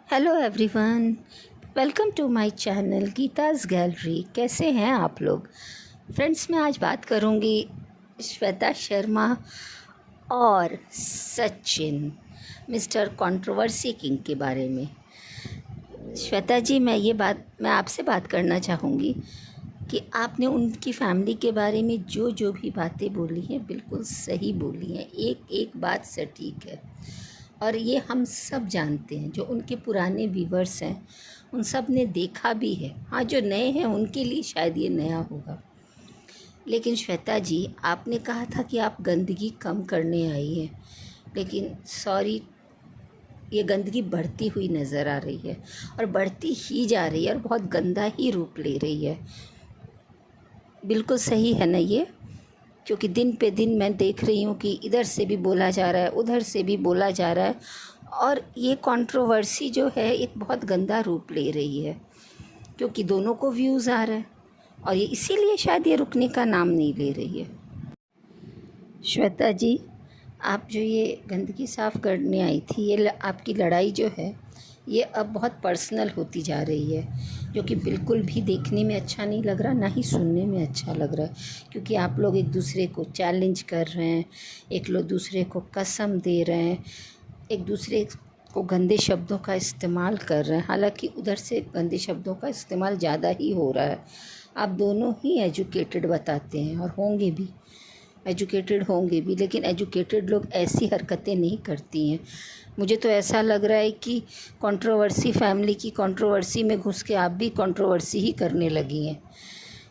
Hello everyone, welcome to my channel Geeta's gallery. कैसे हैं आप लोग फ्रेंड्स? मैं आज बात करूंगी श्वेता शर्मा और सचिन मिस्टर कंट्रोवर्सी किंग के बारे में। श्वेता जी, मैं आपसे बात करना चाहूँगी कि आपने उनकी फैमिली के बारे में जो जो भी बातें बोली हैं बिल्कुल सही बोली हैं, एक एक बात सटीक है और ये हम सब जानते हैं। जो उनके पुराने व्यूवर्स हैं उन सब ने देखा भी है। हाँ, जो नए हैं उनके लिए शायद ये नया होगा। लेकिन श्वेता जी, आपने कहा था कि आप गंदगी कम करने आई हैं, लेकिन सॉरी, ये गंदगी बढ़ती हुई नज़र आ रही है और बढ़ती ही जा रही है और बहुत गंदा ही रूप ले रही है। बिल्कुल सही है ना ये? क्योंकि दिन पे दिन मैं देख रही हूँ कि इधर से भी बोला जा रहा है, उधर से भी बोला जा रहा है और ये कंट्रोवर्सी जो है एक बहुत गंदा रूप ले रही है, क्योंकि दोनों को व्यूज़ आ रहा है और ये इसीलिए शायद ये रुकने का नाम नहीं ले रही है। श्वेता जी, आप जो ये गंदगी साफ़ करने आई थी, ये आपकी लड़ाई जो है ये अब बहुत पर्सनल होती जा रही है, जो कि बिल्कुल भी देखने में अच्छा नहीं लग रहा, ना ही सुनने में अच्छा लग रहा है। क्योंकि आप लोग एक दूसरे को चैलेंज कर रहे हैं, एक लोग दूसरे को कसम दे रहे हैं, एक दूसरे को गंदे शब्दों का इस्तेमाल कर रहे हैं। हालांकि उधर से गंदे शब्दों का इस्तेमाल ज़्यादा ही हो रहा है। आप दोनों ही एजुकेटेड बताते हैं और होंगे भी, एजुकेटेड होंगे भी, लेकिन एजुकेटेड लोग ऐसी हरकतें नहीं करती हैं। मुझे तो ऐसा लग रहा है कि कंट्रोवर्सी फैमिली की कंट्रोवर्सी में घुस के आप भी कंट्रोवर्सी ही करने लगी हैं।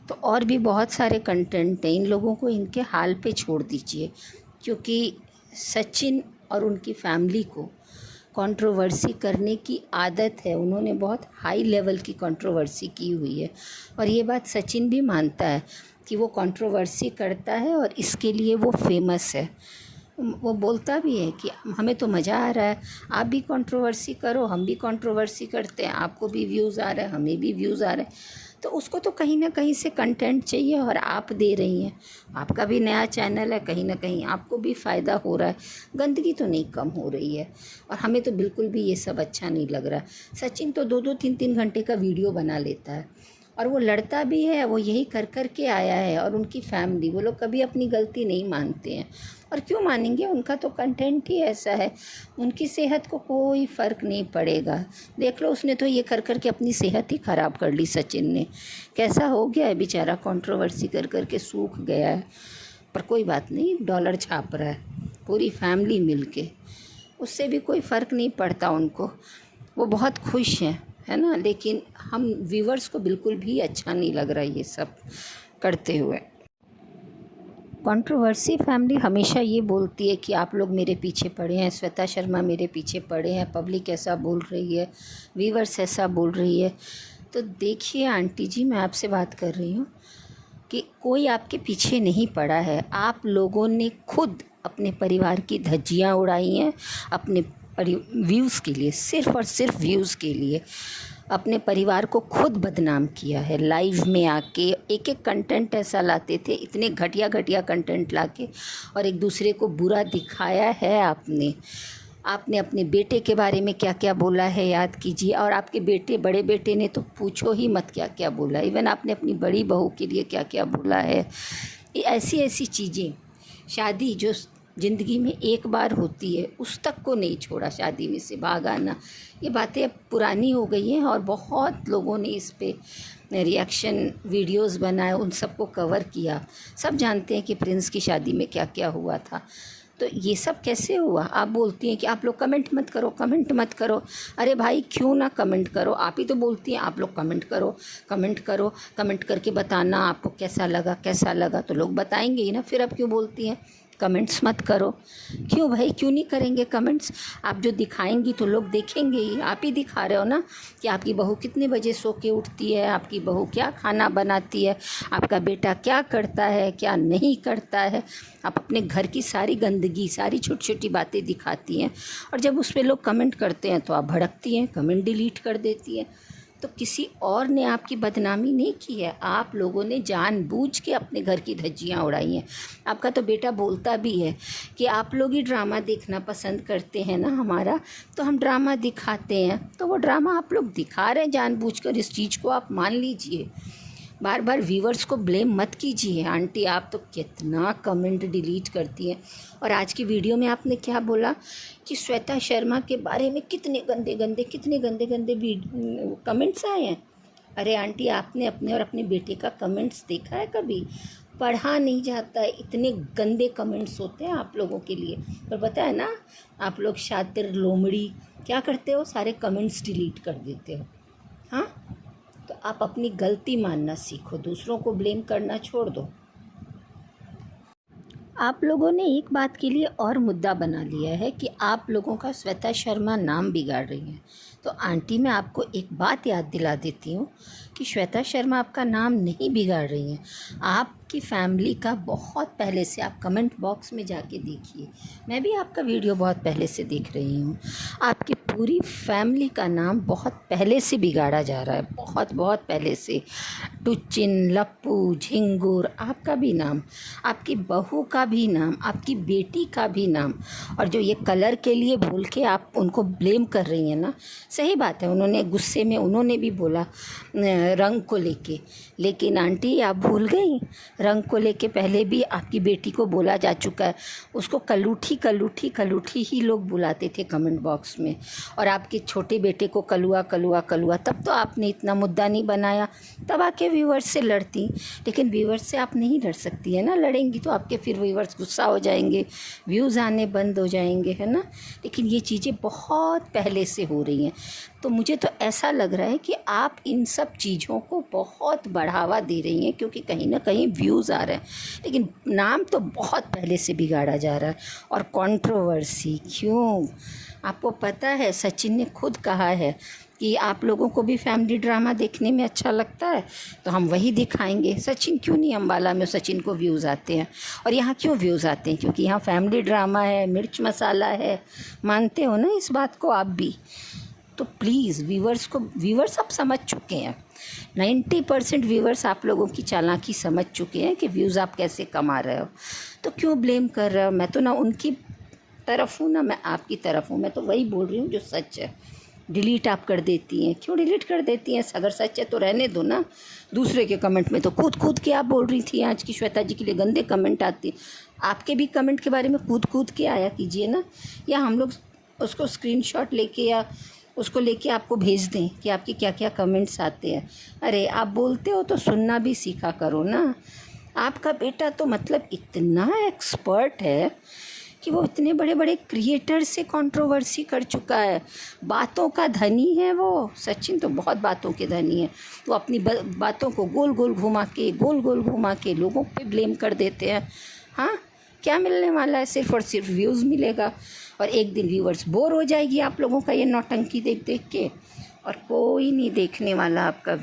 तो और भी बहुत सारे कंटेंट हैं, इन लोगों को इनके हाल पे छोड़ दीजिए, क्योंकि सचिन और उनकी फैमिली को कंट्रोवर्सी करने की आदत है। उन्होंने बहुत हाई लेवल की कंट्रोवर्सी की हुई है और ये बात सचिन भी मानता है कि वो कंट्रोवर्सी करता है और इसके लिए वो फेमस है। वो बोलता भी है कि हमें तो मज़ा आ रहा है, आप भी कंट्रोवर्सी करो, हम भी कंट्रोवर्सी करते हैं, आपको भी व्यूज़ आ रहा है, हमें भी व्यूज़ आ रहे हैं। तो उसको तो कहीं ना कहीं से कंटेंट चाहिए और आप दे रही हैं। आपका भी नया चैनल है, कहीं ना कहीं आपको भी फ़ायदा हो रहा है। गंदगी तो नहीं कम हो रही है और हमें तो बिल्कुल भी ये सब अच्छा नहीं लग रहा। सचिन तो 2-2 3-3 घंटे का वीडियो बना लेता है और वो लड़ता भी है, वो यही कर कर के आया है। और उनकी फैमिली, वो लोग कभी अपनी गलती नहीं मानते हैं और क्यों मानेंगे? उनका तो कंटेंट ही ऐसा है, उनकी सेहत को कोई फ़र्क नहीं पड़ेगा। देख लो, उसने तो ये कर कर के अपनी सेहत ही ख़राब कर ली। सचिन ने कैसा हो गया है बेचारा, कंट्रोवर्सी कर कर के सूख गया है। पर कोई बात नहीं, डॉलर छाप रहा है पूरी फैमिली मिल के, उससे भी कोई फ़र्क नहीं पड़ता उनको। वो बहुत खुश हैं, है ना? लेकिन हम व्यूवर्स को बिल्कुल भी अच्छा नहीं लग रहा ये सब करते हुए। कंट्रोवर्सी फैमिली हमेशा ये बोलती है कि आप लोग मेरे पीछे पड़े हैं, श्वेता शर्मा मेरे पीछे पड़े हैं, पब्लिक ऐसा बोल रही है, व्यूवर्स ऐसा बोल रही है। तो देखिए आंटी जी, मैं आपसे बात कर रही हूँ कि कोई आपके पीछे नहीं पड़ा है। आप लोगों ने खुद अपने परिवार की धज्जियाँ उड़ाई हैं अपने व्यूज़ के लिए, सिर्फ़ और सिर्फ व्यूज़ के लिए अपने परिवार को खुद बदनाम किया है। लाइव में आके एक एक कंटेंट ऐसा लाते थे, इतने घटिया घटिया कंटेंट लाके, और एक दूसरे को बुरा दिखाया है आपने अपने बेटे के बारे में क्या क्या बोला है याद कीजिए। और आपके बेटे, बड़े बेटे ने तो पूछो ही मत क्या क्या बोला। इवन आपने अपनी बड़ी बहू के लिए क्या क्या बोला है। ऐसी ऐसी चीज़ें, शादी जो ज़िंदगी में एक बार होती है उस तक को नहीं छोड़ा, शादी में से भाग आना, ये बातें अब पुरानी हो गई हैं और बहुत लोगों ने इस पे रिएक्शन वीडियोस बनाए, उन सबको कवर किया। सब जानते हैं कि प्रिंस की शादी में क्या क्या हुआ था। तो ये सब कैसे हुआ? आप बोलती हैं कि आप लोग कमेंट मत करो, कमेंट मत करो। अरे भाई, क्यों ना कमेंट करो? आप ही तो बोलती हैं आप लोग कमेंट करो, कमेंट करो, कमेंट करके बताना आपको कैसा लगा, कैसा लगा। तो लोग बताएंगे ही ना, फिर आप क्यों बोलती हैं कमेंट्स मत करो? क्यों भाई, क्यों नहीं करेंगे कमेंट्स? आप जो दिखाएंगी तो लोग देखेंगे ही। आप ही दिखा रहे हो ना कि आपकी बहू कितने बजे सो के उठती है, आपकी बहू क्या खाना बनाती है, आपका बेटा क्या करता है, क्या नहीं करता है। आप अपने घर की सारी गंदगी, सारी छोटी छोटी बातें दिखाती हैं और जब उस पर लोग कमेंट करते हैं तो आप भड़कती हैं, कमेंट डिलीट कर देती हैं। तो किसी और ने आपकी बदनामी नहीं की है, आप लोगों ने जानबूझ के अपने घर की धज्जियाँ उड़ाई हैं। आपका तो बेटा बोलता भी है कि आप लोग ही ड्रामा देखना पसंद करते हैं ना हमारा, तो हम ड्रामा दिखाते हैं। तो वो ड्रामा आप लोग दिखा रहे हैं जानबूझकर, इस चीज़ को आप मान लीजिए। बार बार व्यूवर्स को ब्लेम मत कीजिए। आंटी आप तो कितना कमेंट डिलीट करती हैं। और आज की वीडियो में आपने क्या बोला कि श्वेता शर्मा के बारे में कितने गंदे गंदे कमेंट्स आए हैं। अरे आंटी, आपने अपने और अपने बेटे का कमेंट्स देखा है कभी? पढ़ा नहीं जाता है, इतने गंदे कमेंट्स होते हैं आप लोगों के लिए। पर पता है ना, आप लोग शातिर लोमड़ी क्या करते हो, सारे कमेंट्स डिलीट कर देते हो। हाँ, तो आप अपनी गलती मानना सीखो, दूसरों को ब्लेम करना छोड़ दो। आप लोगों ने एक बात के लिए और मुद्दा बना लिया है कि आप लोगों का श्वेता शर्मा नाम बिगाड़ रही हैं। तो आंटी, मैं आपको एक बात याद दिला देती हूँ कि श्वेता शर्मा आपका नाम नहीं बिगाड़ रही हैं। आपकी फैमिली का बहुत पहले से, आप कमेंट बॉक्स में जाके देखिए, मैं भी आपका वीडियो बहुत पहले से देख रही हूँ, आपकी पूरी फैमिली का नाम बहुत पहले से बिगाड़ा जा रहा है, बहुत बहुत पहले से। टुचिन, लप्पू, झिंगुर, आपका भी नाम, आपकी बहू का भी नाम, आपकी बेटी का भी नाम। और जो ये कलर के लिए बोल के आप उनको ब्लेम कर रही हैं ना, सही बात है, उन्होंने गुस्से में उन्होंने भी बोला रंग को लेके, लेकिन आंटी आप भूल गई, रंग को लेके पहले भी आपकी बेटी को बोला जा चुका है। उसको कलूठी कलूठी कलूठी ही लोग बुलाते थे कमेंट बॉक्स में, और आपके छोटे बेटे को कलुआ कलुआ कलुआ। तब तो आपने इतना मुद्दा नहीं बनाया, तब आके व्यूवर्स से लड़ती। लेकिन व्यूवर्स से आप नहीं लड़ सकती है ना, लड़ेंगी तो आपके फिर व्यूवर्स गुस्सा हो जाएंगे, व्यूज़ आने बंद हो जाएंगे, है ना। लेकिन ये चीज़ें बहुत पहले से हो रही हैं। तो मुझे तो ऐसा लग रहा है कि आप इन सब चीज़ों को बहुत बढ़ावा दे रही हैं, क्योंकि कहीं ना कहीं व्यूज़ आ रहे हैं, लेकिन नाम तो बहुत पहले से बिगाड़ा जा रहा है। और कंट्रोवर्सी क्यों? आपको पता है, सचिन ने खुद कहा है कि आप लोगों को भी फैमिली ड्रामा देखने में अच्छा लगता है, तो हम वही दिखाएंगे। सचिन क्यों नहीं, अम्बाला में सचिन को व्यूज़ आते हैं, और यहाँ क्यों व्यूज़ आते हैं? क्योंकि यहाँ फैमिली ड्रामा है, मिर्च मसाला है। मानते हो ना इस बात को आप भी? तो प्लीज़ व्यूवर्स आप समझ चुके हैं, 90% व्यूवर्स आप लोगों की चालाकी समझ चुके हैं कि व्यूज़ आप कैसे कमा रहे हो। तो क्यों ब्लेम कर रहे हो? मैं तो ना उनकी तरफ हूँ ना मैं आपकी तरफ हूँ। मैं तो वही बोल रही हूँ जो सच है। डिलीट आप कर देती हैं, क्यों डिलीट कर देती हैं? अगर सच है तो रहने दो ना। दूसरे के कमेंट में तो कूद कूद के आप बोल रही थी आज की श्वेता जी के लिए गंदे कमेंट आते। आपके भी कमेंट के बारे में कूद कूद के आया कीजिए ना, या हम लोग उसको स्क्रीनशॉट लेके या उसको लेके आपको भेज दें कि आपके क्या क्या कमेंट्स आते हैं। अरे आप बोलते हो तो सुनना भी सीखा करो ना। आपका बेटा तो मतलब इतना एक्सपर्ट है कि वो इतने बड़े बड़े क्रिएटर से कंट्रोवर्सी कर चुका है, बातों का धनी है वो। सचिन तो बहुत बातों के धनी है, वो अपनी बातों को गोल गोल घुमा के लोगों पे ब्लेम कर देते हैं। हाँ, क्या मिलने वाला है? सिर्फ और सिर्फ व्यूज़ मिलेगा, और एक दिन व्यूवर्स बोर हो जाएगी आप लोगों का ये नौटंकी देख देख के, और कोई नहीं देखने वाला आपका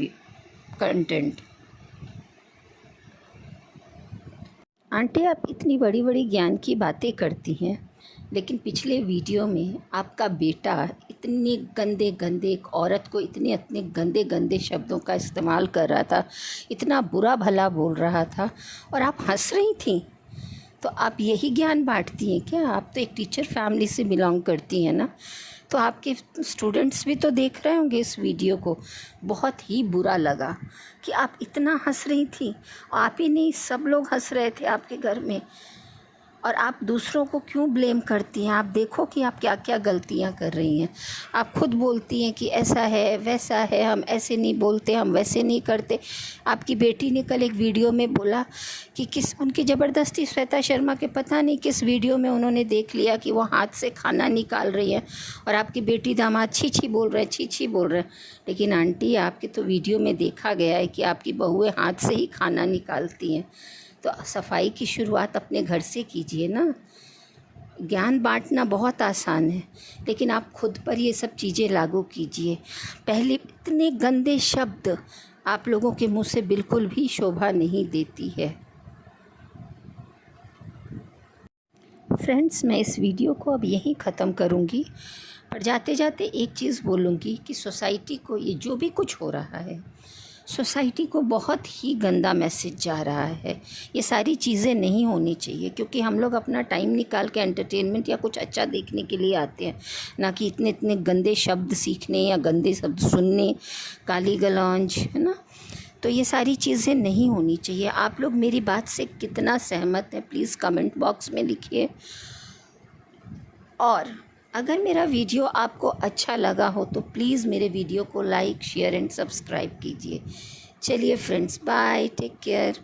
कंटेंट। आंटी, आप इतनी बड़ी बड़ी ज्ञान की बातें करती हैं, लेकिन पिछले वीडियो में आपका बेटा इतने गंदे गंदे, एक औरत को इतने इतने गंदे गंदे शब्दों का इस्तेमाल कर रहा था, इतना बुरा भला बोल रहा था, और आप हंस रही थी। तो आप यही ज्ञान बांटती हैं क्या? आप तो एक टीचर फैमिली से बिलोंग करती हैं ना, तो आपके स्टूडेंट्स भी तो देख रहे होंगे इस वीडियो को। बहुत ही बुरा लगा कि आप इतना हंस रही थी। आप ही नहीं, सब लोग हंस रहे थे आपके घर में, और आप दूसरों को क्यों ब्लेम करती हैं? आप देखो कि आप क्या क्या गलतियां कर रही हैं। आप खुद बोलती हैं कि ऐसा है वैसा है, हम ऐसे नहीं बोलते, हम वैसे नहीं करते। आपकी बेटी ने कल एक वीडियो में बोला कि उनकी ज़बरदस्ती श्वेता शर्मा के पता नहीं किस वीडियो में उन्होंने देख लिया कि वो हाथ से खाना निकाल रही है, और आपकी बेटी दामाद छी छी बोल रहे हैं, छी छी बोल रहे हैं। लेकिन आंटी, आपके तो वीडियो में देखा गया है कि आपकी बहुएँ हाथ से ही खाना निकालती हैं। तो सफाई की शुरुआत अपने घर से कीजिए ना। ज्ञान बांटना बहुत आसान है, लेकिन आप खुद पर ये सब चीज़ें लागू कीजिए। पहले इतने गंदे शब्द आप लोगों के मुंह से बिल्कुल भी शोभा नहीं देती है। फ्रेंड्स, मैं इस वीडियो को अब यहीं ख़त्म करूँगी, पर जाते जाते एक चीज़ बोलूँगी कि सोसाइटी को ये जो भी कुछ हो रहा है, सोसाइटी को बहुत ही गंदा मैसेज जा रहा है। ये सारी चीज़ें नहीं होनी चाहिए, क्योंकि हम लोग अपना टाइम निकाल के एंटरटेनमेंट या कुछ अच्छा देखने के लिए आते हैं, ना कि इतने इतने गंदे शब्द सीखने या गंदे शब्द सुनने, गाली गलौज, है ना। तो ये सारी चीज़ें नहीं होनी चाहिए। आप लोग मेरी बात से कितना सहमत हैं, प्लीज़ कमेंट बॉक्स में लिखिए। और अगर मेरा वीडियो आपको अच्छा लगा हो तो प्लीज़ मेरे वीडियो को लाइक, शेयर एंड सब्सक्राइब कीजिए। चलिए फ्रेंड्स, बाय, टेक केयर।